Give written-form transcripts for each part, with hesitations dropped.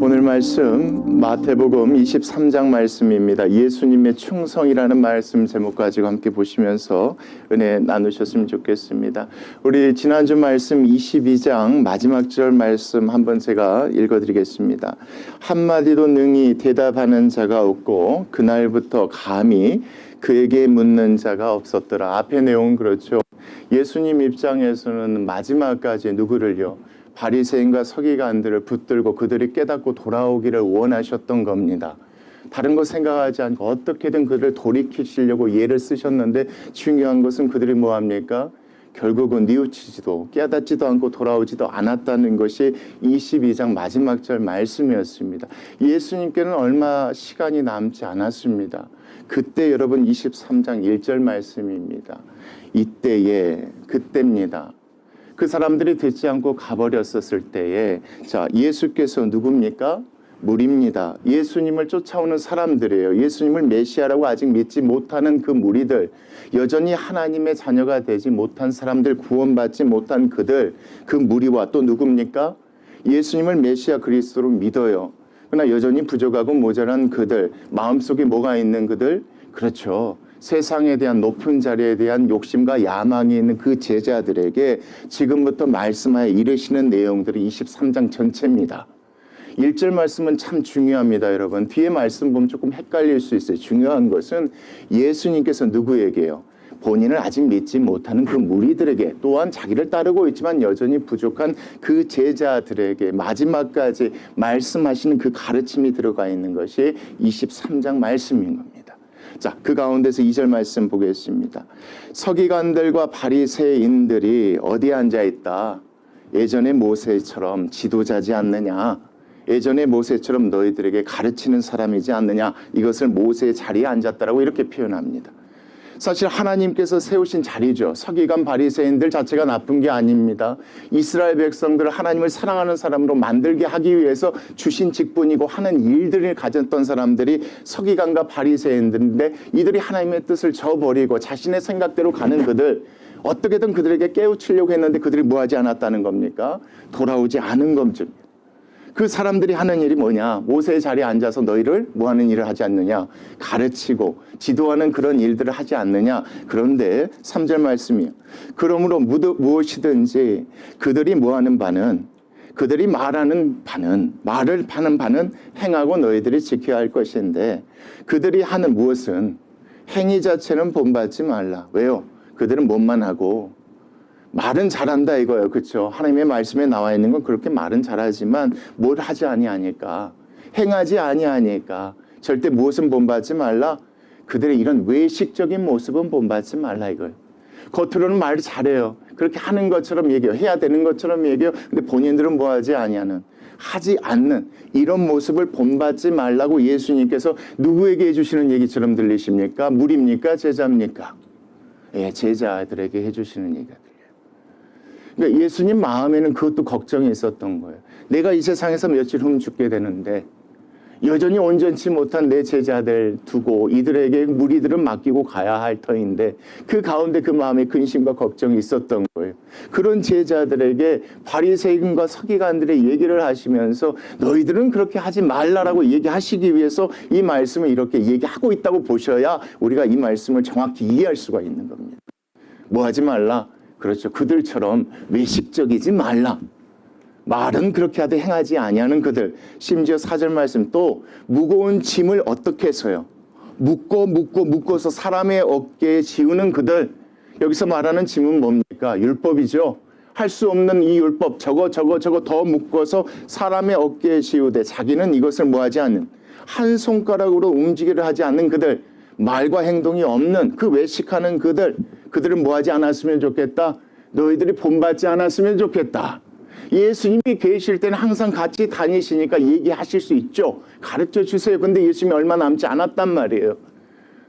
오늘 말씀 마태복음 23장 말씀입니다. 예수님의 충성이라는 말씀 제목 가지고 함께 보시면서 은혜 나누셨으면 좋겠습니다. 우리 지난주 말씀 22장 마지막 절 말씀 한번 제가 읽어드리겠습니다. 한마디도 능히 대답하는 자가 없고 그날부터 감히 그에게 묻는 자가 없었더라. 앞의 내용은 그렇죠. 예수님 입장에서는 마지막까지 누구를요? 바리새인과 서기관들을 붙들고 그들이 깨닫고 돌아오기를 원하셨던 겁니다. 다른 거 생각하지 않고 어떻게든 그들을 돌이키시려고 예를 쓰셨는데 중요한 것은 그들이 뭐합니까? 결국은 뉘우치지도 깨닫지도 않고 돌아오지도 않았다는 것이 22장 마지막 절 말씀이었습니다. 예수님께는 얼마 시간이 남지 않았습니다. 그때 여러분 23장 1절 말씀입니다. 이때에 그때입니다. 그 사람들이 듣지 않고 가버렸었을 때에 자 예수께서 누굽니까? 무리입니다. 예수님을 쫓아오는 사람들이에요. 예수님을 메시아라고 아직 믿지 못하는 그 무리들, 여전히 하나님의 자녀가 되지 못한 사람들, 구원받지 못한 그들, 그 무리와 또 누굽니까? 예수님을 메시아 그리스도로 믿어요. 그러나 여전히 부족하고 모자란 그들, 마음속에 뭐가 있는 그들? 그렇죠. 세상에 대한 높은 자리에 대한 욕심과 야망이 있는 그 제자들에게 지금부터 말씀하여 이르시는 내용들이 23장 전체입니다. 1절 말씀은 참 중요합니다, 여러분. 뒤에 말씀 보면 조금 헷갈릴 수 있어요. 중요한 것은 예수님께서 누구에게요? 본인을 아직 믿지 못하는 그 무리들에게, 또한 자기를 따르고 있지만 여전히 부족한 그 제자들에게 마지막까지 말씀하시는 그 가르침이 들어가 있는 것이 23장 말씀인 겁니다. 자, 그 가운데서 2절 말씀 보겠습니다. 서기관들과 바리새인들이 어디에 앉아 있다? 예전에 모세처럼 지도자지 않느냐? 예전에 모세처럼 너희들에게 가르치는 사람이지 않느냐? 이것을 모세의 자리에 앉았다라고 이렇게 표현합니다. 사실 하나님께서 세우신 자리죠. 서기관 바리새인들 자체가 나쁜 게 아닙니다. 이스라엘 백성들을 하나님을 사랑하는 사람으로 만들게 하기 위해서 주신 직분이고 하는 일들을 가졌던 사람들이 서기관과 바리새인들인데 이들이 하나님의 뜻을 저버리고 자신의 생각대로 가는 그들, 어떻게든 그들에게 깨우치려고 했는데 그들이 뭐하지 않았다는 겁니까? 돌아오지 않은 겁니다. 그 사람들이 하는 일이 뭐냐? 모세의 자리에 앉아서 너희를 뭐하는 일을 하지 않느냐? 가르치고 지도하는 그런 일들을 하지 않느냐? 그런데 3절 말씀이요. 그러므로 무엇이든지 그들이 뭐하는 바는, 그들이 말하는 바는, 말을 하는 바는 행하고 너희들이 지켜야 할 것인데 그들이 하는 무엇은 행위 자체는 본받지 말라. 왜요? 그들은 뭐만 하고 말은 잘한다 이거예요. 그렇죠? 하나님의 말씀에 나와 있는 건 그렇게 말은 잘하지만 뭘 하지 아니하니까, 행하지 아니하니까 절대 무엇은 본받지 말라? 그들의 이런 외식적인 모습은 본받지 말라 이거예요. 겉으로는 말을 잘해요. 그렇게 하는 것처럼 얘기해요. 해야 되는 것처럼 얘기해요. 근데 본인들은 뭐하지 아니하는, 하지 않는 이런 모습을 본받지 말라고 예수님께서 누구에게 해주시는 얘기처럼 들리십니까? 무리입니까? 제자입니까? 예, 제자들에게 해주시는 얘기가 들려요. 그러니까 예수님 마음에는 그것도 걱정이 있었던 거예요. 내가 이 세상에서 며칠 후면 죽게 되는데 여전히 온전치 못한 내 제자들 두고 이들에게 무리들은 맡기고 가야 할 터인데 그 가운데 그 마음에 근심과 걱정이 있었던 거예요. 그런 제자들에게 바리새인과 서기관들의 얘기를 하시면서 너희들은 그렇게 하지 말라라고 얘기하시기 위해서 이 말씀을 이렇게 얘기하고 있다고 보셔야 우리가 이 말씀을 정확히 이해할 수가 있는 겁니다. 뭐 하지 말라? 그렇죠. 그들처럼 외식적이지 말라. 말은 그렇게 하되 행하지 아니하는 그들. 심지어 4절 말씀 또 무거운 짐을 어떻게 해서요? 묶어서 사람의 어깨에 지우는 그들. 여기서 말하는 짐은 뭡니까? 율법이죠. 할 수 없는 이 율법 저거 더 묶어서 사람의 어깨에 지우되 자기는 이것을 뭐하지 않는, 한 손가락으로 움직이려 하지 않는 그들. 말과 행동이 없는 그 외식하는 그들. 그들은 뭐하지 않았으면 좋겠다? 너희들이 본받지 않았으면 좋겠다. 예수님이 계실 때는 항상 같이 다니시니까 얘기하실 수 있죠. 가르쳐 주세요. 근데 예수님이 얼마 남지 않았단 말이에요.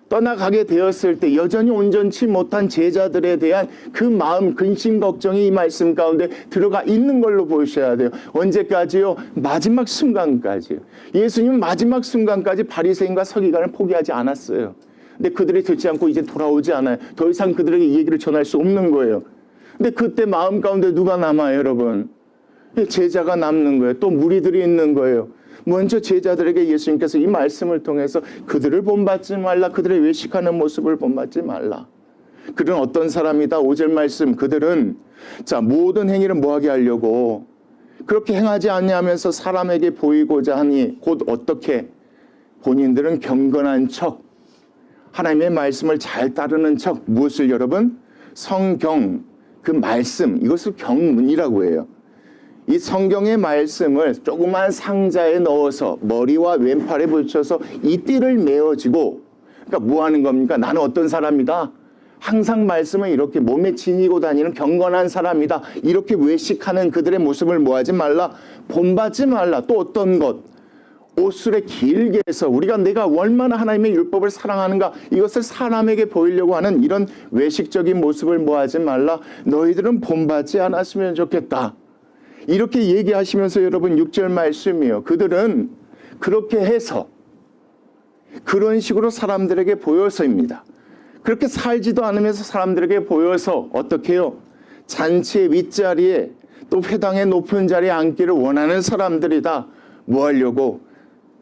떠나가게 되었을 때 여전히 온전치 못한 제자들에 대한 그 마음, 근심, 걱정이 이 말씀 가운데 들어가 있는 걸로 보셔야 돼요. 언제까지요? 마지막 순간까지요. 예수님은 마지막 순간까지 바리새인과 서기관을 포기하지 않았어요. 근데 그들이 듣지 않고 이제 돌아오지 않아요. 더 이상 그들에게 얘기를 전할 수 없는 거예요. 근데 그때 마음 가운데 누가 남아요, 여러분? 제자가 남는 거예요. 또 무리들이 있는 거예요. 먼저 제자들에게 예수님께서 이 말씀을 통해서 그들을 본받지 말라. 그들의 외식하는 모습을 본받지 말라. 그들은 어떤 사람이다. 5절 말씀, 그들은 모든 행위를 뭐하게 하려고 그렇게 행하지 않냐면서 사람에게 보이고자 하니 곧 어떻게 본인들은 경건한 척, 하나님의 말씀을 잘 따르는 척, 무엇을 여러분? 성경, 그 말씀, 이것을 경문이라고 해요. 이 성경의 말씀을 조그만 상자에 넣어서 머리와 왼팔에 붙여서 이 띠를 메어지고, 그러니까 뭐 하는 겁니까? 나는 어떤 사람이다? 항상 말씀을 이렇게 몸에 지니고 다니는 경건한 사람이다. 이렇게 외식하는 그들의 모습을 뭐하지 말라? 본받지 말라. 또 어떤 것? 옷술에 길게 해서 내가 얼마나 하나님의 율법을 사랑하는가, 이것을 사람에게 보이려고 하는 이런 외식적인 모습을 뭐하지 말라. 너희들은 본받지 않았으면 좋겠다. 이렇게 얘기하시면서 여러분 6절 말씀이에요. 그들은 그렇게 해서 그런 식으로 사람들에게 보여서입니다. 그렇게 살지도 않으면서 사람들에게 보여서 어떻게 해요? 잔치의 윗자리에 또 회당의 높은 자리에 앉기를 원하는 사람들이다. 뭐 하려고?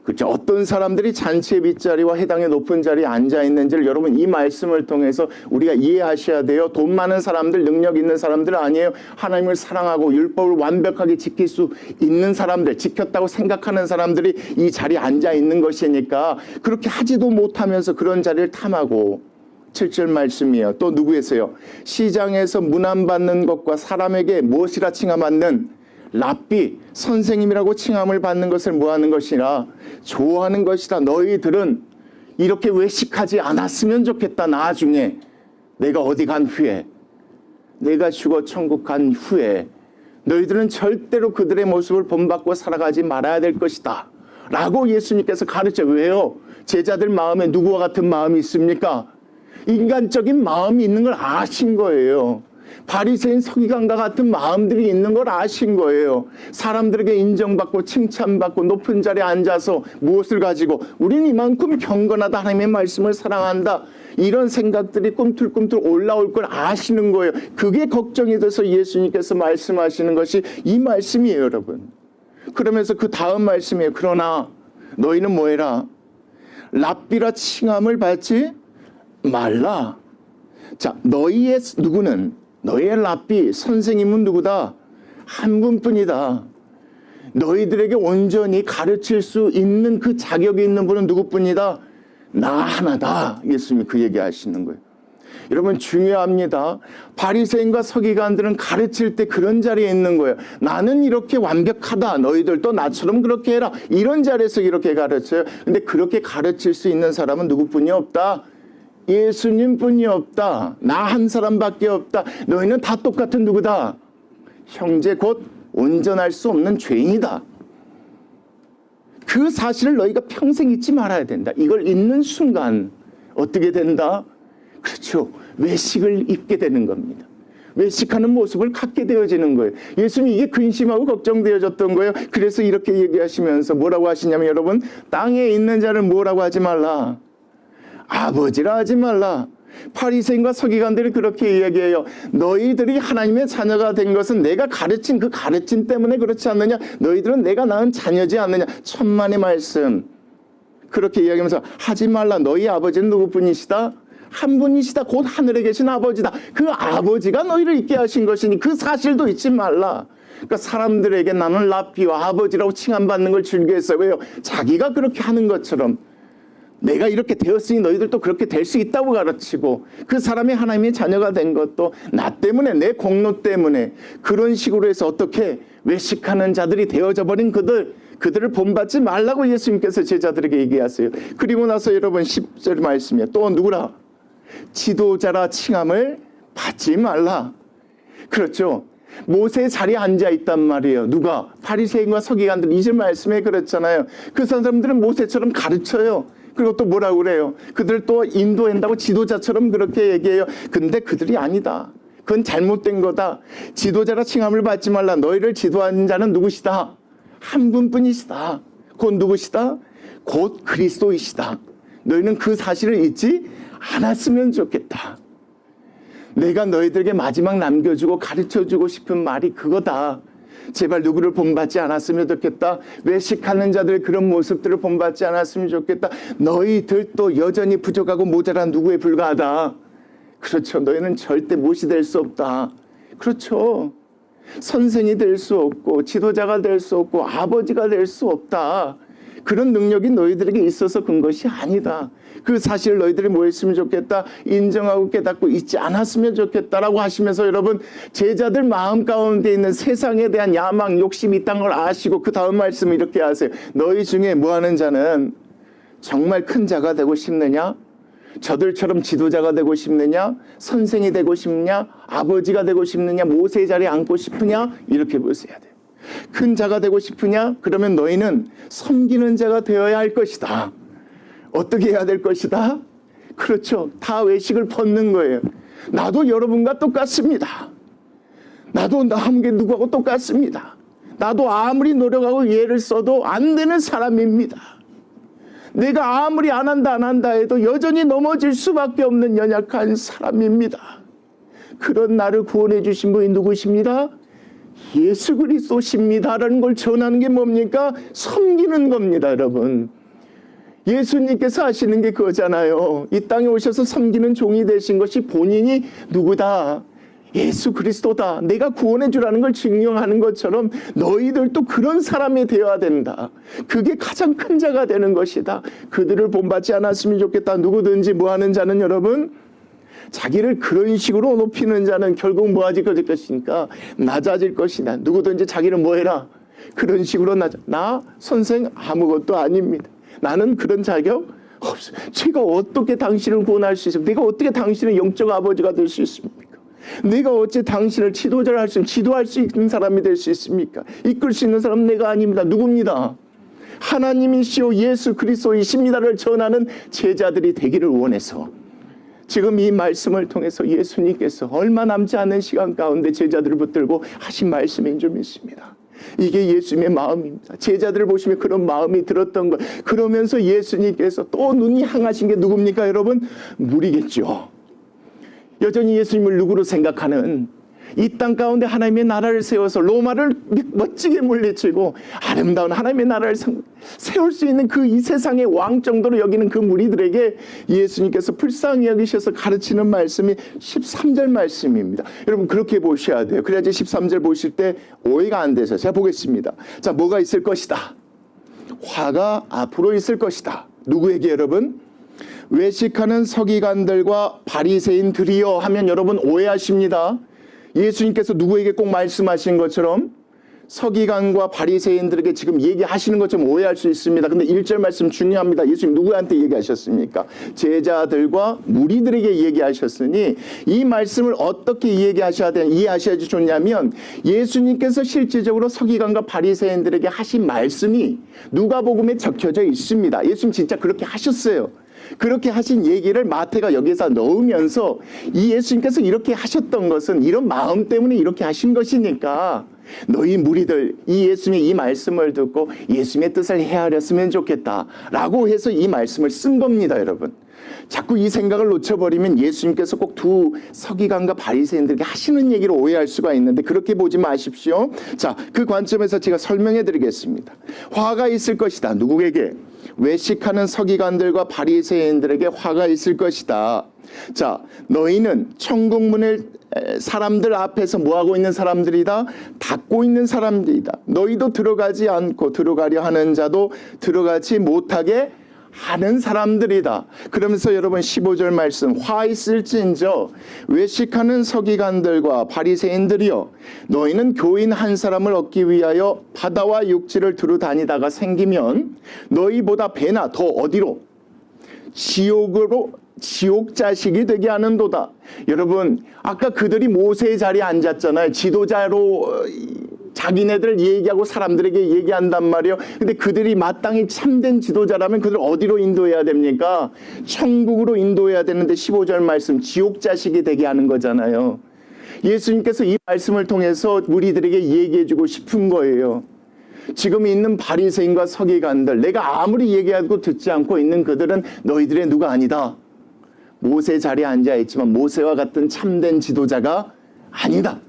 그렇죠. 어떤 사람들이 잔치의 윗자리와 회당의 높은 자리에 앉아 있는지를 여러분 이 말씀을 통해서 우리가 이해하셔야 돼요. 돈 많은 사람들, 능력 있는 사람들 아니에요. 하나님을 사랑하고 율법을 완벽하게 지킬 수 있는 사람들, 지켰다고 생각하는 사람들이 이 자리에 앉아 있는 것이니까 그렇게 하지도 못하면서 그런 자리를 탐하고. 7절 말씀이에요. 또 누구에서요? 시장에서 문안받는 것과 사람에게 무엇이라 칭함받는 랍비, 선생님이라고 칭함을 받는 것을 뭐하는 것이라? 좋아하는 것이라. 너희들은 이렇게 외식하지 않았으면 좋겠다. 나중에 내가 어디 간 후에, 내가 죽어 천국 간 후에 너희들은 절대로 그들의 모습을 본받고 살아가지 말아야 될 것이다 라고 예수님께서 가르쳐. 왜요? 제자들 마음에 누구와 같은 마음이 있습니까? 인간적인 마음이 있는 걸 아신 거예요. 바리새인 서기관과 같은 마음들이 있는 걸 아신 거예요. 사람들에게 인정받고 칭찬받고 높은 자리에 앉아서 무엇을 가지고 우린 이만큼 경건하다, 하나님의 말씀을 사랑한다, 이런 생각들이 꿈틀꿈틀 올라올 걸 아시는 거예요. 그게 걱정이 돼서 예수님께서 말씀하시는 것이 이 말씀이에요, 여러분. 그러면서 그 다음 말씀이에요. 그러나 너희는 뭐해라? 랍비라 칭함을 받지 말라. 너희의 누구는, 너희의 랍비, 선생님은 누구다? 한 분뿐이다. 너희들에게 온전히 가르칠 수 있는 그 자격이 있는 분은 누구뿐이다? 나 하나다. 예수님이 그 얘기하시는 거예요. 여러분 중요합니다. 바리새인과 서기관들은 가르칠 때 그런 자리에 있는 거예요. 나는 이렇게 완벽하다. 너희들도 나처럼 그렇게 해라. 이런 자리에서 이렇게 가르쳐요. 근데 그렇게 가르칠 수 있는 사람은 누구뿐이 없다? 예수님뿐이 없다. 나 한 사람밖에 없다. 너희는 다 똑같은 누구다? 형제 곧 온전할 수 없는 죄인이다. 그 사실을 너희가 평생 잊지 말아야 된다. 이걸 잊는 순간 어떻게 된다? 그렇죠. 외식을 입게 되는 겁니다. 외식하는 모습을 갖게 되어지는 거예요. 예수님이 이게 근심하고 걱정되어졌던 거예요. 그래서 이렇게 얘기하시면서 뭐라고 하시냐면, 여러분, 땅에 있는 자를 뭐라고 하지 말라? 아버지라 하지 말라. 바리새인과 서기관들이 그렇게 이야기해요. 너희들이 하나님의 자녀가 된 것은 내가 가르친 그 가르침 때문에 그렇지 않느냐? 너희들은 내가 낳은 자녀지 않느냐? 천만의 말씀. 그렇게 이야기하면서 하지 말라. 너희 아버지는 누구뿐이시다? 한 분이시다. 곧 하늘에 계신 아버지다. 그 아버지가 너희를 있게 하신 것이니 그 사실도 잊지 말라. 그러니까 사람들에게 나는 랍비와 아버지라고 칭함받는 걸 즐겨했어요. 왜요? 자기가 그렇게 하는 것처럼 내가 이렇게 되었으니 너희들도 그렇게 될 수 있다고 가르치고, 그 사람이 하나님의 자녀가 된 것도 나 때문에, 내 공로 때문에, 그런 식으로 해서 어떻게 외식하는 자들이 되어져 버린 그들을 본받지 말라고 예수님께서 제자들에게 얘기하세요. 그리고 나서 여러분 10절 말씀이에요. 또 누구라? 지도자라 칭함을 받지 말라. 그렇죠. 모세 자리에 앉아 있단 말이에요. 누가? 바리새인과 서기관들. 2절 말씀에 그랬잖아요. 그 사람들은 모세처럼 가르쳐요. 그리고 또 뭐라고 그래요? 그들 또 인도한다고 지도자처럼 그렇게 얘기해요. 근데 그들이 아니다. 그건 잘못된 거다. 지도자라 칭함을 받지 말라. 너희를 지도하는 자는 누구시다? 한 분뿐이시다. 곧 누구시다? 곧 그리스도이시다. 너희는 그 사실을 잊지 않았으면 좋겠다. 내가 너희들에게 마지막 남겨주고 가르쳐주고 싶은 말이 그거다. 제발 누구를 본받지 않았으면 좋겠다. 외식하는 자들 그런 모습들을 본받지 않았으면 좋겠다. 너희들도 여전히 부족하고 모자란 누구에 불과하다. 그렇죠. 너희는 절대 못이 될 수 없다. 그렇죠. 선생이 될 수 없고 지도자가 될 수 없고 아버지가 될 수 없다. 그런 능력이 너희들에게 있어서 그런 것이 아니다. 그 사실을 너희들이 뭐 했으면 좋겠다. 인정하고 깨닫고 있지 않았으면 좋겠다라고 하시면서 여러분 제자들 마음 가운데 있는 세상에 대한 야망, 욕심이 있다는 걸 아시고 그 다음 말씀을 이렇게 하세요. 너희 중에 뭐하는 자는 정말 큰 자가 되고 싶느냐? 저들처럼 지도자가 되고 싶느냐? 선생이 되고 싶냐? 아버지가 되고 싶느냐? 모세의 자리에 앉고 싶으냐? 이렇게 보셔야 돼요. 큰 자가 되고 싶으냐? 그러면 너희는 섬기는 자가 되어야 할 것이다. 어떻게 해야 될 것이다? 그렇죠. 다 외식을 벗는 거예요. 나도 여러분과 똑같습니다. 나도 남게 누구하고 똑같습니다. 나도 아무리 노력하고 예를 써도 안 되는 사람입니다. 내가 아무리 안 한다 해도 여전히 넘어질 수밖에 없는 연약한 사람입니다. 그런 나를 구원해 주신 분이 누구십니다? 예수 그리스도십니다라는 걸 전하는 게 뭡니까? 섬기는 겁니다, 여러분. 예수님께서 하시는 게 그거잖아요. 이 땅에 오셔서 섬기는 종이 되신 것이 본인이 누구다? 예수 그리스도다. 내가 구원해 주라는 걸 증명하는 것처럼 너희들도 그런 사람이 되어야 된다. 그게 가장 큰 자가 되는 것이다. 그들을 본받지 않았으면 좋겠다. 누구든지 뭐하는 자는 여러분 자기를 그런 식으로 높이는 자는 결국 뭐하질 것이니까 낮아질 것이다. 누구든지 자기를 뭐해라. 그런 식으로 나 선생 아무것도 아닙니다. 나는 그런 자격 없어요. 제가 어떻게 당신을 구원할 수 있습니까? 내가 어떻게 당신의 영적 아버지가 될 수 있습니까? 내가 어째 당신을 지도자를 할 수 있는, 지도할 수 있는 사람이 될 수 있습니까? 이끌 수 있는 사람은 내가 아닙니다. 누굽니다? 하나님이시오 예수 그리스도이십니다를 전하는 제자들이 되기를 원해서 지금 이 말씀을 통해서 예수님께서 얼마 남지 않은 시간 가운데 제자들을 붙들고 하신 말씀인 줄 믿습니다. 이게 예수님의 마음입니다. 제자들을 보시면 그런 마음이 들었던 것. 그러면서 예수님께서 또 눈이 향하신 게 누굽니까 여러분? 물이겠죠. 여전히 예수님을 누구로 생각하는 이 땅 가운데 하나님의 나라를 세워서 로마를 멋지게 물리치고 아름다운 하나님의 나라를 세울 수 있는 그 이 세상의 왕 정도로 여기는 그 무리들에게 예수님께서 불쌍히 여기셔서 가르치는 말씀이 13절 말씀입니다. 여러분 그렇게 보셔야 돼요. 그래야지 13절 보실 때 오해가 안 돼서 제가 보겠습니다. 자, 뭐가 있을 것이다? 화가 앞으로 있을 것이다. 누구에게 여러분? 외식하는 서기관들과 바리새인들이여 하면 여러분 오해하십니다. 예수님께서 누구에게 꼭 말씀하신 것처럼 서기관과 바리새인들에게 지금 얘기하시는 것처럼 오해할 수 있습니다. 근데 1절 말씀 중요합니다. 예수님 누구한테 얘기하셨습니까? 제자들과 무리들에게 얘기하셨으니 이 말씀을 어떻게 이해하셔야지 좋냐면 예수님께서 실질적으로 서기관과 바리새인들에게 하신 말씀이 누가복음에 적혀져 있습니다. 예수님 진짜 그렇게 하셨어요. 그렇게 하신 얘기를 마태가 여기서 넣으면서 이 예수님께서 이렇게 하셨던 것은 이런 마음 때문에 이렇게 하신 것이니까 너희 무리들 이 예수님의 이 말씀을 듣고 예수님의 뜻을 헤아렸으면 좋겠다라고 해서 이 말씀을 쓴 겁니다, 여러분. 자꾸 이 생각을 놓쳐버리면 예수님께서 꼭 두 서기관과 바리새인들에게 하시는 얘기를 오해할 수가 있는데 그렇게 보지 마십시오. 자, 그 관점에서 제가 설명해 드리겠습니다. 화가 있을 것이다. 누구에게? 외식하는 서기관들과 바리새인들에게 화가 있을 것이다. 자, 너희는 천국 문을 사람들 앞에서 뭐하고 있는 사람들이다? 닫고 있는 사람들이다. 너희도 들어가지 않고 들어가려 하는 자도 들어가지 못하게 하는 사람들이다. 그러면서 여러분 15절 말씀 화 있을진저 외식하는 서기관들과 바리새인들이여 너희는 교인 한 사람을 얻기 위하여 바다와 육지를 두루 다니다가 생기면 너희보다 배나 더 어디로 지옥 자식이 되게 하는도다. 여러분 아까 그들이 모세의 자리에 앉았잖아요. 지도자로 자기네들 얘기하고 사람들에게 얘기한단 말이에요. 근데 그들이 마땅히 참된 지도자라면 그들 어디로 인도해야 됩니까? 천국으로 인도해야 되는데 15절 말씀 지옥 자식이 되게 하는 거잖아요. 예수님께서 이 말씀을 통해서 우리들에게 얘기해주고 싶은 거예요. 지금 있는 바리새인과 서기관들 내가 아무리 얘기하고 듣지 않고 있는 그들은 너희들의 누가 아니다. 모세 자리에 앉아있지만 모세와 같은 참된 지도자가 아니다.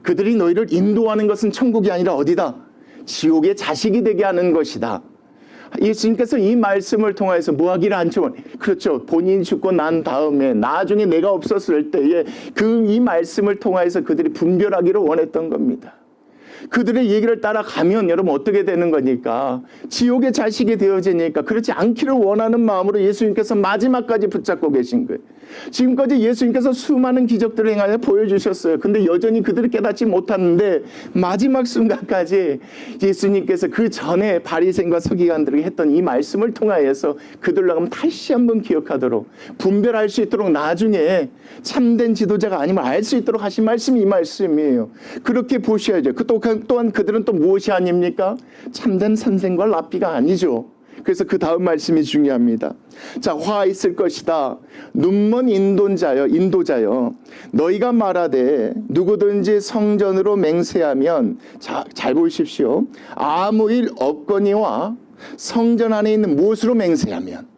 그들이 너희를 인도하는 것은 천국이 아니라 어디다? 지옥의 자식이 되게 하는 것이다. 예수님께서 이 말씀을 통해서 뭐하기를 안죠? 그렇죠. 본인이 죽고 난 다음에 나중에 내가 없었을 때에 이 말씀을 통해서 그들이 분별하기를 원했던 겁니다. 그들의 얘기를 따라가면 여러분 어떻게 되는 거니까? 지옥의 자식이 되어지니까 그렇지 않기를 원하는 마음으로 예수님께서 마지막까지 붙잡고 계신 거예요. 지금까지 예수님께서 수많은 기적들을 행하여 보여주셨어요. 근데 여전히 그들이 깨닫지 못하는데 마지막 순간까지 예수님께서 그 전에 바리새인과 서기관들에게 했던 이 말씀을 통하여서 그들로 다시 한번 기억하도록 분별할 수 있도록 나중에 참된 지도자가 아니면 알 수 있도록 하신 말씀이 이 말씀이에요. 그렇게 보셔야죠. 또한 그들은 또 무엇이 아닙니까? 참된 선생과 랍비가 아니죠. 그래서 그 다음 말씀이 중요합니다. 자, 화 있을 것이다. 눈먼 인도자여. 너희가 말하되 누구든지 성전으로 맹세하면, 자, 잘 보십시오. 아무 일 없거니와 성전 안에 있는 무엇으로 맹세하면,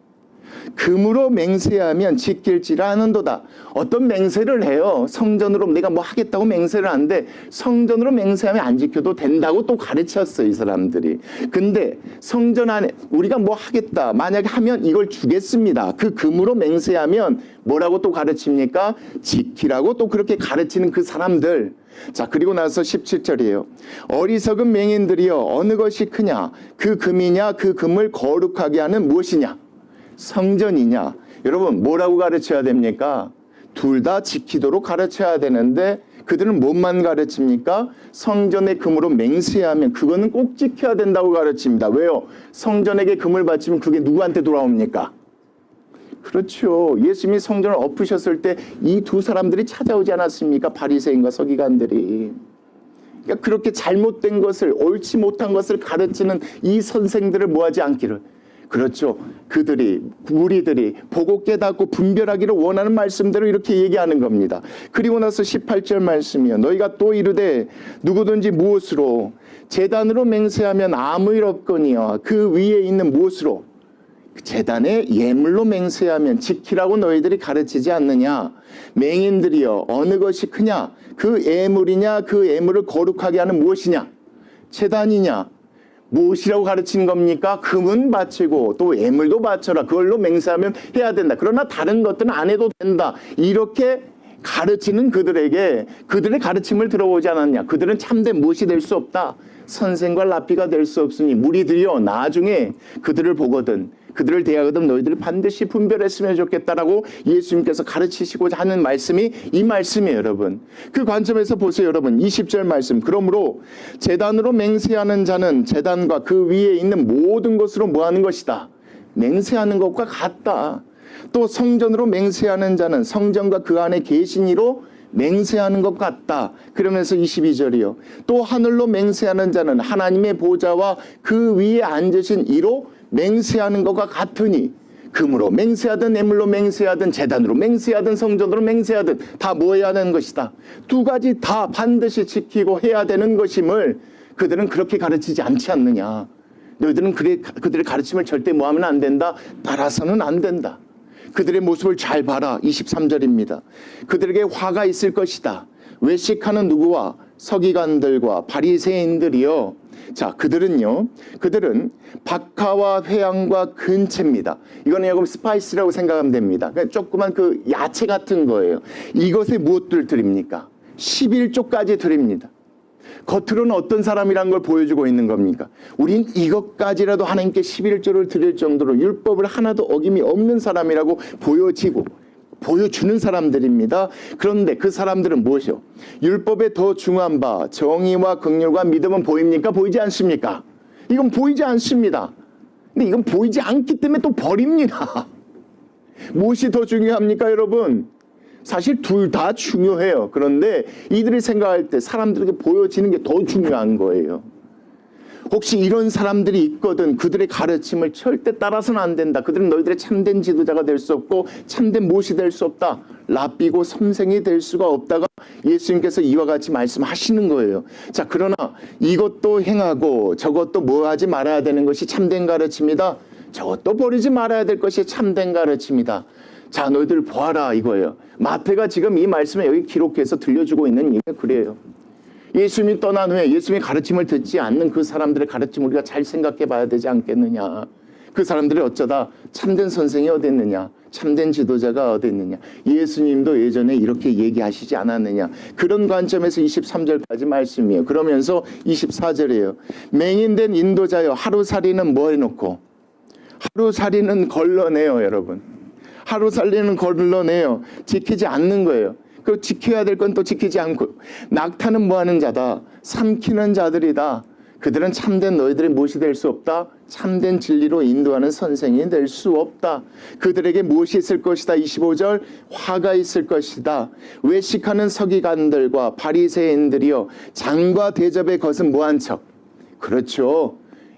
금으로 맹세하면 지킬지라 하는도다. 어떤 맹세를 해요. 성전으로 내가 뭐 하겠다고 맹세를 하는데 성전으로 맹세하면 안 지켜도 된다고 또 가르쳤어요, 이 사람들이. 근데 성전 안에 우리가 뭐 하겠다 만약에 하면 이걸 주겠습니다. 그 금으로 맹세하면 뭐라고 또 가르칩니까? 지키라고 또 그렇게 가르치는 그 사람들. 자, 그리고 나서 17절이에요. 어리석은 맹인들이여 어느 것이 크냐? 그 금이냐? 그 금을 거룩하게 하는 무엇이냐? 성전이냐? 여러분 뭐라고 가르쳐야 됩니까? 둘 다 지키도록 가르쳐야 되는데 그들은 뭐만 가르칩니까? 성전의 금으로 맹세하면 그거는 꼭 지켜야 된다고 가르칩니다. 왜요? 성전에게 금을 바치면 그게 누구한테 돌아옵니까? 그렇죠. 예수님이 성전을 엎으셨을 때 이 두 사람들이 찾아오지 않았습니까? 바리새인과 서기관들이. 그러니까 그렇게 잘못된 것을, 옳지 못한 것을 가르치는 이 선생들을 뭐하지 않기를, 그렇죠. 우리들이 보고 깨닫고 분별하기를 원하는 말씀대로 이렇게 얘기하는 겁니다. 그리고 나서 18절 말씀이요. 너희가 또 이르되 누구든지 무엇으로 제단으로 맹세하면 아무 일 없거니와 그 위에 있는 무엇으로 제단에 예물로 맹세하면 지키라고 너희들이 가르치지 않느냐? 맹인들이여 어느 것이 크냐? 그 예물이냐? 그 예물을 거룩하게 하는 무엇이냐? 제단이냐? 무엇이라고 가르치는 겁니까? 금은 바치고 또 예물도 바쳐라. 그걸로 맹세하면 해야 된다. 그러나 다른 것들은 안 해도 된다. 이렇게 가르치는 그들에게 그들의 가르침을 들어보지 않았냐. 그들은 참된 무엇이 될 수 없다. 선생과 랍비가 될 수 없으니 무리들이여 나중에 그들을 보거든 그들을 대하거든 너희들이 반드시 분별했으면 좋겠다라고 예수님께서 가르치시고자 하는 말씀이 이 말씀이에요, 여러분. 그 관점에서 보세요, 여러분. 20절 말씀. 그러므로 제단으로 맹세하는 자는 제단과 그 위에 있는 모든 것으로 뭐하는 것이다? 맹세하는 것과 같다. 또 성전으로 맹세하는 자는 성전과 그 안에 계신 이로 맹세하는 것 같다. 그러면서 22절이요. 또 하늘로 맹세하는 자는 하나님의 보좌와 그 위에 앉으신 이로 맹세하는 것과 같으니 금으로 맹세하든 예물로 맹세하든 제단으로 맹세하든 성전으로 맹세하든 다 뭐 해야 하는 것이다. 두 가지 다 반드시 지키고 해야 되는 것임을 그들은 그렇게 가르치지 않지 않느냐. 너희들은 그들의 가르침을 절대 뭐하면 안 된다. 따라서는 안 된다. 그들의 모습을 잘 봐라. 23절입니다. 그들에게 화가 있을 것이다. 외식하는 누구와 서기관들과 바리새인들이요. 자, 그들은 박하와 회향과 근채입니다. 이거는 여러분 스파이스라고 생각하면 됩니다. 그러니까 조그만 그 야채 같은 거예요. 이것에 무엇들 드립니까? 11조까지 드립니다. 겉으로는 어떤 사람이란 걸 보여주고 있는 겁니까? 우린 이것까지라도 하나님께 11조를 드릴 정도로 율법을 하나도 어김이 없는 사람이라고 보여주는 사람들입니다. 그런데 그 사람들은 무엇이요? 율법에 더 중요한 바 정의와 긍휼과 믿음은 보입니까? 보이지 않습니까? 이건 보이지 않습니다. 근데 이건 보이지 않기 때문에 또 버립니다. 무엇이 더 중요합니까, 여러분? 사실 둘 다 중요해요. 그런데 이들이 생각할 때 사람들에게 보여지는 게 더 중요한 거예요. 혹시 이런 사람들이 있거든 그들의 가르침을 절대 따라서는 안 된다. 그들은 너희들의 참된 지도자가 될 수 없고 참된 무엇이 될 수 없다. 랍비고 선생이 될 수가 없다가 예수님께서 이와 같이 말씀하시는 거예요. 자, 그러나 이것도 행하고 저것도 뭐 하지 말아야 되는 것이 참된 가르침이다. 저것도 버리지 말아야 될 것이 참된 가르침이다. 자, 너희들 보아라 이거예요. 마태가 지금 이 말씀을 여기 기록해서 들려주고 있는 이유가 그래요. 예수님이 떠난 후에 예수님의 가르침을 듣지 않는 그 사람들의 가르침을 우리가 잘 생각해 봐야 되지 않겠느냐. 그 사람들이 어쩌다 참된 선생이 어디 있느냐, 참된 지도자가 어디 있느냐. 예수님도 예전에 이렇게 얘기하시지 않았느냐. 그런 관점에서 23절까지 말씀이에요. 그러면서 24절이에요. 맹인된 인도자여 하루살이는 뭐 해놓고, 하루살이는 걸러내요. 여러분, 하루살이는 걸러내요. 지키지 않는 거예요. 그 지켜야 될 건 또 지키지 않고, 낙타는 뭐 하는 자다, 삼키는 자들이다. 그들은 참된 너희들이 무엇이 될 수 없다? 참된 진리로 인도하는 선생이 될 수 없다. 그들에게 무엇이 있을 것이다? 25절, 화가 있을 것이다. 외식하는 서기관들과 바리새인들이여 장과 대접의 것은 뭐한 척. 그렇죠.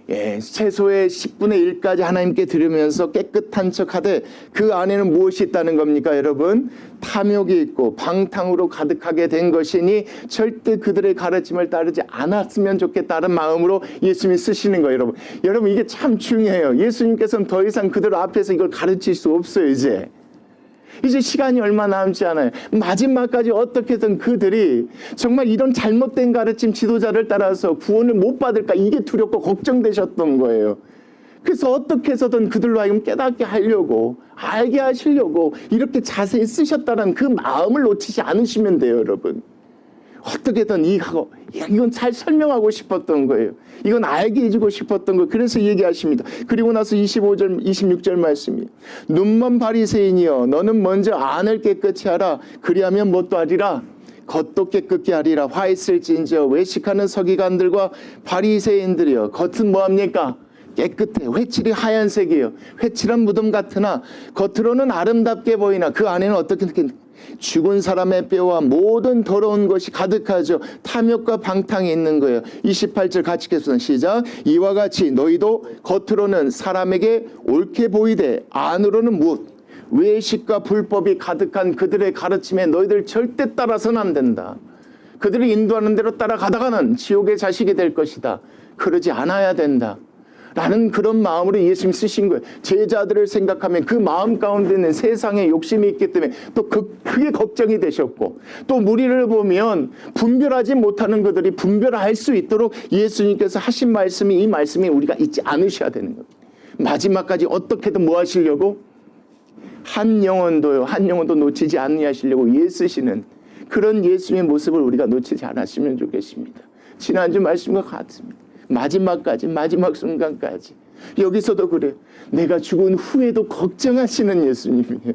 예, 채소의 10분의 1까지 하나님께 드리면서 깨끗한 척하되 그 안에는 무엇이 있다는 겁니까, 여러분? 탐욕이 있고 방탕으로 가득하게 된 것이니 절대 그들의 가르침을 따르지 않았으면 좋겠다는 마음으로 예수님이 쓰시는 거예요, 여러분. 여러분, 이게 참 중요해요. 예수님께서는 더 이상 그들 앞에서 이걸 가르칠 수 없어요, 이제 시간이 얼마 남지 않아요. 마지막까지 어떻게든 그들이 정말 이런 잘못된 가르침 지도자를 따라서 구원을 못 받을까, 이게 두렵고 걱정되셨던 거예요. 그래서 어떻게 해서든 그들로 하여금 깨닫게 하려고, 알게 하시려고 이렇게 자세히 쓰셨다는 그 마음을 놓치지 않으시면 돼요, 여러분. 어떻게든 이건 잘 설명하고 싶었던 거예요. 이건 알게 해주고 싶었던 거예요. 그래서 얘기하십니다. 그리고 나서 25절, 26절 말씀이에요. 눈먼 바리새인이여 너는 먼저 안을 깨끗이 하라. 그리하면 뭣도 하리라? 겉도 깨끗게 하리라. 화 있을진저 외식하는 서기관들과 바리새인들이여 겉은 뭐합니까? 깨끗해. 회칠이 하얀색이에요. 회칠한 무덤 같으나 겉으로는 아름답게 보이나 그 안에는 어떻게 죽은 사람의 뼈와 모든 더러운 것이 가득하죠. 탐욕과 방탕이 있는 거예요. 28절 같이 읽겠습니다. 시작. 이와 같이 너희도 겉으로는 사람에게 옳게 보이되 안으로는 무엇? 외식과 불법이 가득한 그들의 가르침에 너희들 절대 따라서는 안 된다. 그들이 인도하는 대로 따라가다가는 지옥의 자식이 될 것이다. 그러지 않아야 된다. 라는 그런 마음으로 예수님이 쓰신 거예요. 제자들을 생각하면 그 마음 가운데는 세상에 욕심이 있기 때문에 또 크게 걱정이 되셨고, 또 무리를 보면 분별하지 못하는 그들이 분별할 수 있도록 예수님께서 하신 말씀이, 이 말씀이 우리가 잊지 않으셔야 되는 겁니다. 마지막까지 어떻게든 뭐 하시려고? 한 영혼도 놓치지 않게 하시려고 애쓰시는 그런 예수님의 모습을 우리가 놓치지 않았으면 좋겠습니다. 지난주 말씀과 같습니다. 마지막까지, 마지막 순간까지. 여기서도 그래요. 내가 죽은 후에도 걱정하시는 예수님이에요.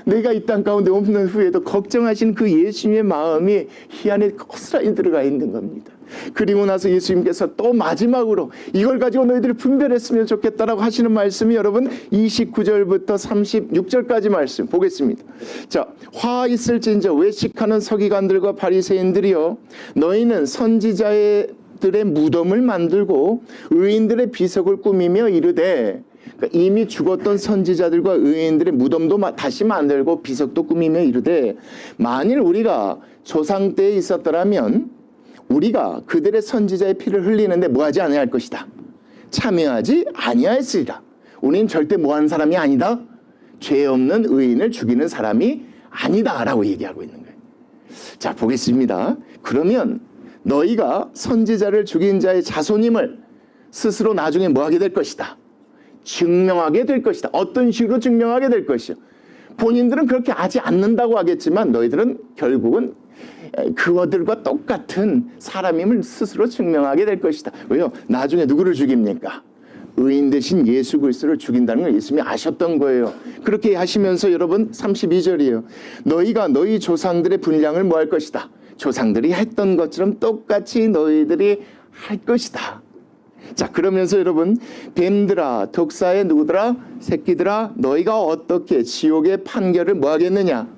내가 이 땅 가운데 없는 후에도 걱정하시는 그 예수님의 마음이 이 안에 고스란히 들어가 있는 겁니다. 그리고 나서 예수님께서 또 마지막으로 이걸 가지고 너희들이 분별했으면 좋겠다라고 하시는 말씀이 여러분 29절부터 36절까지 말씀 보겠습니다. 자, 화 있을진저 외식하는 서기관들과 바리새인들이여 너희는 선지자들의 무덤을 만들고 의인들의 비석을 꾸미며 이르되, 그러니까 이미 죽었던 선지자들과 의인들의 무덤도 다시 만들고 비석도 꾸미며 이르되, 만일 우리가 조상 때에 있었더라면 우리가 그들의 선지자의 피를 흘리는데 뭐하지 아니할 것이다. 참여하지 아니하였으리라. 우리는 절대 뭐하는 사람이 아니다. 죄 없는 의인을 죽이는 사람이 아니다 라고 얘기하고 있는 거예요. 자, 보겠습니다. 그러면 너희가 선지자를 죽인 자의 자손임을 스스로 나중에 뭐하게 될 것이다. 증명하게 될 것이다. 어떤 식으로 증명하게 될 것이요. 본인들은 그렇게 하지 않는다고 하겠지만 너희들은 결국은 그들과 똑같은 사람임을 스스로 증명하게 될 것이다. 왜요? 나중에 누구를 죽입니까? 의인 대신 예수 그리스도를 죽인다는 걸 예수님이 아셨던 거예요. 그렇게 하시면서 여러분 32절이에요. 너희가 너희 조상들의 분량을 뭐 할 것이다. 조상들이 했던 것처럼 똑같이 너희들이 할 것이다. 자, 그러면서 여러분 뱀들아 독사의 누구더라? 새끼들아 너희가 어떻게 지옥의 판결을 뭐 하겠느냐?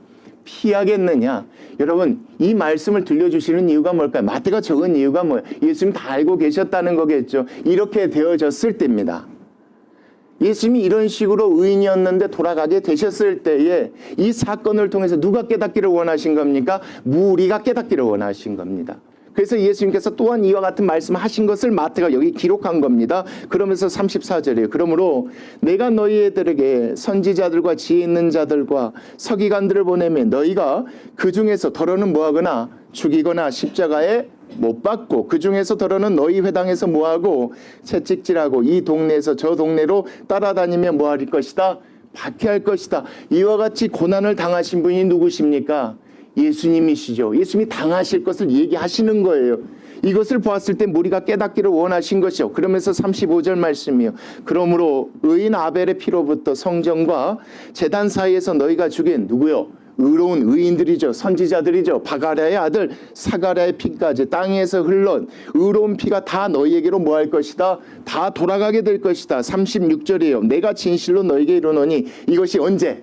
피하겠느냐? 여러분 이 말씀을 들려주시는 이유가 뭘까요? 마태가 적은 이유가 뭐예요? 예수님 다 알고 계셨다는 거겠죠. 이렇게 되어졌을 때입니다. 예수님이 이런 식으로 의인이었는데 돌아가게 되셨을 때에 이 사건을 통해서 누가 깨닫기를 원하신 겁니까? 무리가 깨닫기를 원하신 겁니다. 그래서 예수님께서 또한 이와 같은 말씀을 하신 것을 마태가 여기 기록한 겁니다. 그러면서 34절이에요. 그러므로 내가 너희들에게 선지자들과 지혜 있는 자들과 서기관들을 보내면 너희가 그 중에서 더러는 뭐하거나 죽이거나 십자가에 못 박고 그 중에서 더러는 너희 회당에서 뭐하고 채찍질하고 이 동네에서 저 동네로 따라다니며 뭐할 것이다? 박해할 것이다. 이와 같이 고난을 당하신 분이 누구십니까? 예수님이시죠. 예수님이 당하실 것을 얘기하시는 거예요. 이것을 보았을 때 우리가 깨닫기를 원하신 것이요. 그러면서 35절 말씀이요. 그러므로 의인 아벨의 피로부터 성전과 제단 사이에서 너희가 죽인 누구요? 의로운 의인들이죠. 선지자들이죠. 바가랴의 아들 사가랴의 피까지 땅에서 흘러 의로운 피가 다 너희에게로 뭐 할 것이다? 다 돌아가게 될 것이다. 36절이에요. 내가 진실로 너희에게 이르노니 이것이 언제?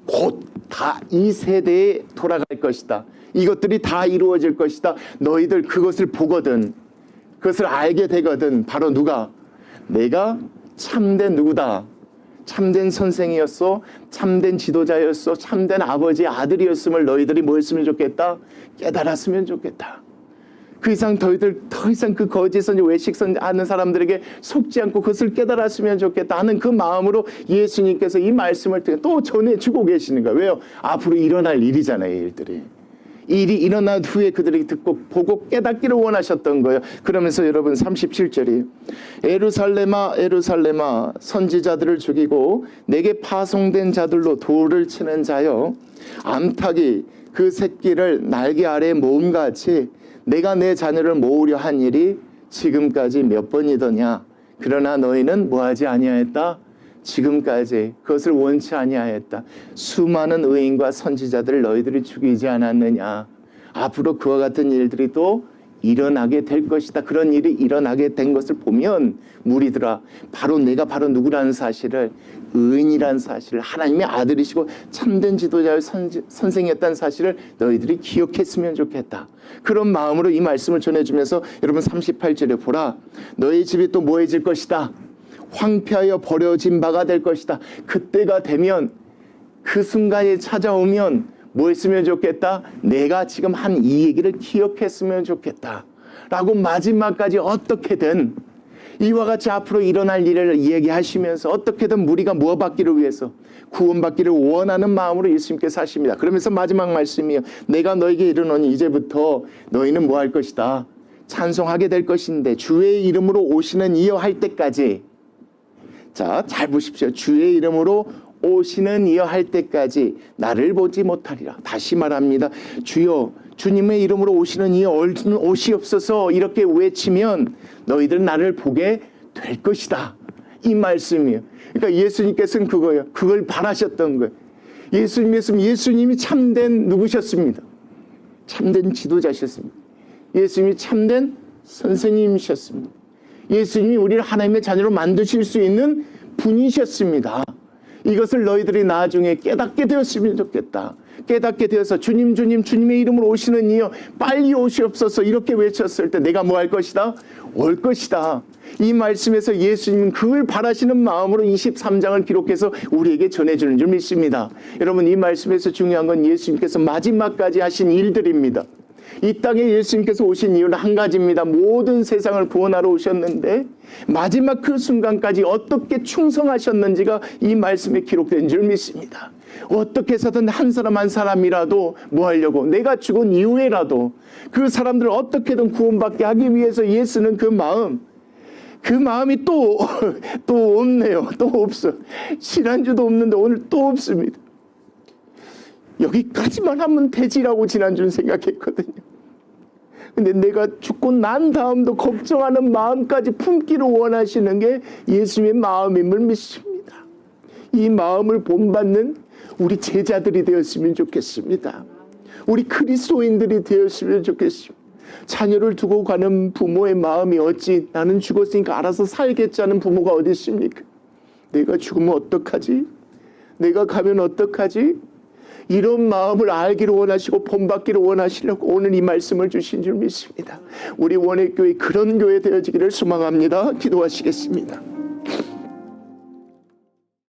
곧 다 이 세대에 돌아갈 것이다. 이것들이 다 이루어질 것이다. 너희들 그것을 보거든, 그것을 알게 되거든. 바로 누가? 내가 참된 누구다? 참된 선생이었어, 참된 지도자였어, 참된 아버지의 아들이었음을 너희들이 뭐 했으면 좋겠다? 깨달았으면 좋겠다. 그 이상 더 이상 그 거짓 선지 외식 선지 하는 사람들에게 속지 않고 그것을 깨달았으면 좋겠다 하는 그 마음으로 예수님께서 이 말씀을 또 전해주고 계시는 거예요. 왜요? 앞으로 일어날 일이잖아요. 일들이. 일이 일어난 후에 그들이 듣고 보고 깨닫기를 원하셨던 거예요. 그러면서 여러분 37절이에요. 에루살렘아 에루살렘아 선지자들을 죽이고 내게 파송된 자들로 돌을 치는 자여, 암탉이 그 새끼를 날개 아래에 모음같이 내가 내 자녀를 모으려 한 일이 지금까지 몇 번이더냐. 그러나 너희는 뭐하지 아니하였다. 지금까지 그것을 원치 아니하였다. 수많은 의인과 선지자들을 너희들이 죽이지 않았느냐. 앞으로 그와 같은 일들이 또 일어나게 될 것이다. 그런 일이 일어나게 된 것을 보면 무리들아, 바로 내가 바로 누구라는 사실을, 의인이라는 사실을, 하나님의 아들이시고 참된 지도자의 선생이었다는 사실을 너희들이 기억했으면 좋겠다. 그런 마음으로 이 말씀을 전해주면서 여러분 38절에 보라, 너희 집이 또 뭐해질 것이다. 황폐하여 버려진 바가 될 것이다. 그때가 되면, 그 순간이 찾아오면 뭐 했으면 좋겠다? 내가 지금 한 이 얘기를 기억했으면 좋겠다 라고 마지막까지 어떻게든 이와 같이 앞으로 일어날 일을 얘기하시면서 어떻게든 무리가 뭐 받기를 위해서 구원받기를 원하는 마음으로 예수님께서 하십니다. 그러면서 마지막 말씀이요. 내가 너에게 이르노니 이제부터 너희는 뭐 할 것이다. 찬송하게 될 것인데 주의 이름으로 오시는 이여 할 때까지, 자, 잘 보십시오. 주의 이름으로 오시는 이여 할 때까지 나를 보지 못하리라. 다시 말합니다. 주여, 주님의 이름으로 오시는 이여 오시옵소서 이렇게 외치면 너희들 나를 보게 될 것이다. 이 말씀이에요. 그러니까 예수님께서는 그거예요. 그걸 바라셨던 거예요. 예수님이 참된 누구셨습니다. 참된 지도자셨습니다. 예수님이 참된 선생님이셨습니다. 예수님이 우리를 하나님의 자녀로 만드실 수 있는 분이셨습니다. 이것을 너희들이 나중에 깨닫게 되었으면 좋겠다. 깨닫게 되어서 주님 주님 주님의 이름으로 오시는 이여 빨리 오시옵소서 이렇게 외쳤을 때 내가 뭐 할 것이다? 올 것이다. 이 말씀에서 예수님은 그걸 바라시는 마음으로 23장을 기록해서 우리에게 전해주는 줄 믿습니다. 여러분, 이 말씀에서 중요한 건 예수님께서 마지막까지 하신 일들입니다. 이 땅에 예수님께서 오신 이유는 한 가지입니다. 모든 세상을 구원하러 오셨는데 마지막 그 순간까지 어떻게 충성하셨는지가 이 말씀에 기록된 줄 믿습니다. 어떻게 해서든 한 사람 한 사람이라도 뭐 하려고, 내가 죽은 이후에라도 그 사람들을 어떻게든 구원받게 하기 위해서 예수는 그 마음이 또 없네요. 또 없어. 지난주도 없는데 오늘 또 없습니다. 여기까지만 하면 되지라고 지난주는 생각했거든요. 근데 내가 죽고 난 다음도 걱정하는 마음까지 품기를 원하시는 게 예수님의 마음임을 믿습니다. 이 마음을 본받는 우리 제자들이 되었으면 좋겠습니다. 우리 그리스도인들이 되었으면 좋겠습니다. 자녀를 두고 가는 부모의 마음이 어찌 나는 죽었으니까 알아서 살겠지 하는 부모가 어디 있습니까? 내가 죽으면 어떡하지? 내가 가면 어떡하지? 이런 마음을 알기를 원하시고 본받기를 원하시려고 오늘 이 말씀을 주신 줄 믿습니다. 우리 원액교회 그런 교회 되어지기를 소망합니다. 기도하시겠습니다.